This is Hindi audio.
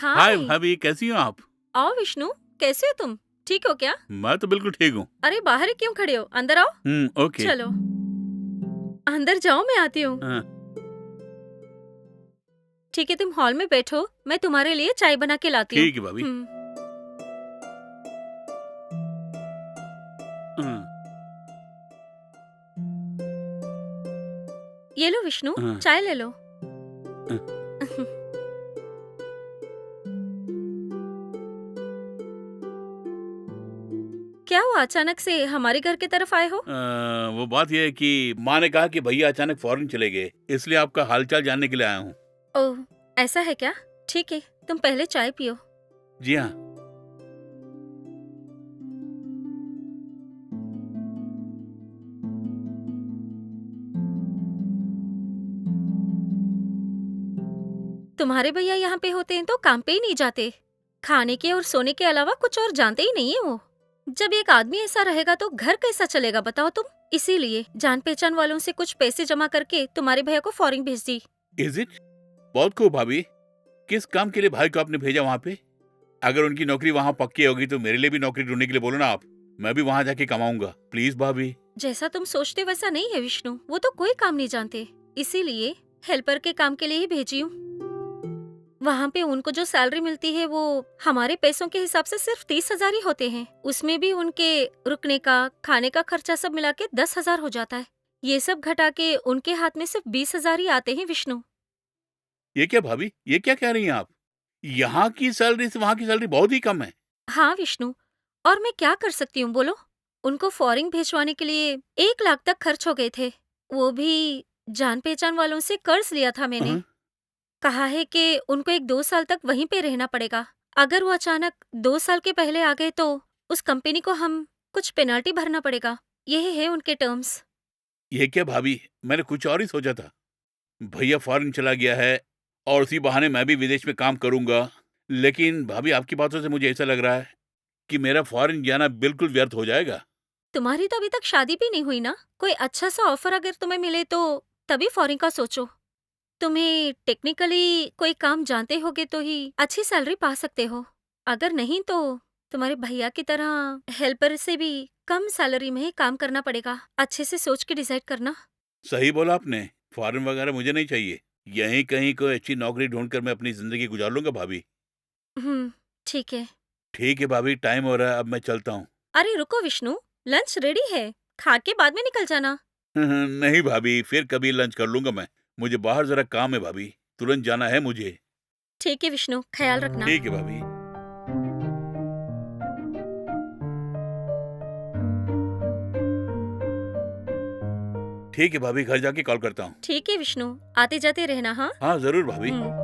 हाय हाय। भाभी, कैसी हो आप? आओ विष्णु, कैसे हो तुम? ठीक हो क्या? मैं तो बिल्कुल ठीक हूँ। अरे बाहर ही क्यों खड़े हो? अंदर आओ। ओके। चलो अंदर जाओ, मैं आती हूँ। हाँ, ठीक है, तुम हॉल में बैठो, मैं तुम्हारे लिए चाय बना के लाती हूँ। ठीक है भाभी। हाँ, ये लो विष्णु, हाँ, चाय ले लो। हाँ। क्या हुआ, अचानक से हमारे घर की तरफ आए हो? वो बात यह है कि माँ ने कहा कि भैया अचानक फॉरेन चले गए, इसलिए आपका हालचाल जानने के लिए आया हूँ। ओह, ऐसा है क्या? ठीक है, तुम पहले चाय पियो। जी हाँ। तुम्हारे भैया यहाँ पे होते हैं तो काम पे ही नहीं जाते। खाने के और सोने के अलावा कुछ और जानते ही नहीं है वो। जब एक आदमी ऐसा रहेगा तो घर कैसा चलेगा बताओ तुम। इसीलिए जान पहचान वालों से कुछ पैसे जमा करके तुम्हारे भैया को फॉरेन भेज दी। Is it? बहुत खूब भाभी। किस काम के लिए भाई को आपने भेजा वहाँ पे? अगर उनकी नौकरी वहाँ पक्की होगी तो मेरे लिए भी नौकरी ढूंढने के लिए बोलो ना आप। मैं भी वहाँ जाके कमाऊंगा, प्लीज भाभी। जैसा तुम सोचते वैसा नहीं है विष्णु, वो तो कोई काम नहीं जानते। इसीलिए हेल्पर के काम के लिए ही भेजी हूँ। वहाँ पे उनको जो सैलरी मिलती है वो हमारे पैसों के हिसाब से सिर्फ 30,000 ही होते हैं। उसमें भी उनके रुकने का, खाने का खर्चा सब मिला के 10,000 हो जाता है। ये सब घटा के उनके हाथ में सिर्फ 20,000 ही आते हैं विष्णु। ये क्या भाभी, ये क्या कह रही हैं आप? यहाँ की सैलरी से वहाँ की सैलरी बहुत ही कम है। हाँ विष्णु, और मैं क्या कर सकती हूँ बोलो। उनको फॉरेन भिजवाने के लिए 1 लाख तक खर्च हो गए थे। वो भी जान पहचान वालों से कर्ज लिया था मैंने। हाँ? कहा है कि उनको 1-2 साल तक वहीं पे रहना पड़ेगा। अगर वो अचानक 2 साल के पहले आ गए तो उस कंपनी को हम कुछ पेनल्टी भरना पड़ेगा। यही है उनके टर्म्स। ये क्या भाभी, मैंने कुछ और ही सोचा था। भैया फॉरेन चला गया है और उसी बहाने मैं भी विदेश में काम करूंगा। लेकिन भाभी, आपकी बातों से मुझे ऐसा लग रहा है कि मेरा फॉरेन जाना बिल्कुल व्यर्थ हो जाएगा। तुम्हारी तो अभी तक शादी भी नहीं हुई ना। कोई अच्छा सा ऑफर अगर तुम्हें मिले तो तभी फॉरेन का सोचो। तुम्हें टेक्निकली कोई काम जानते होगे तो ही अच्छी सैलरी पा सकते हो। अगर नहीं तो तुम्हारे भैया की तरह हेल्पर से भी कम सैलरी में ही काम करना पड़ेगा। अच्छे से सोच के डिसाइड करना। सही बोला आपने। फॉरेन वगैरह मुझे नहीं चाहिए। यहीं कहीं कोई अच्छी नौकरी ढूंढकर मैं अपनी जिंदगी गुजार लूंगा भाभी। ठीक है। ठीक है भाभी, टाइम हो रहा है, अब मैं चलता हूँ। अरे रुको विष्णु, लंच रेडी है, खा के बाद में निकल जाना। नहीं भाभी, फिर कभी लंच कर लूंगा मैं। मुझे बाहर जरा काम है भाभी, तुरंत जाना है मुझे। ठीक है विष्णु, ख्याल रखना। ठीक है भाभी। ठीक है भाभी, घर जाके कॉल करता हूँ। ठीक है विष्णु, आते जाते रहना। हाँ। हाँ जरूर भाभी। हम्म।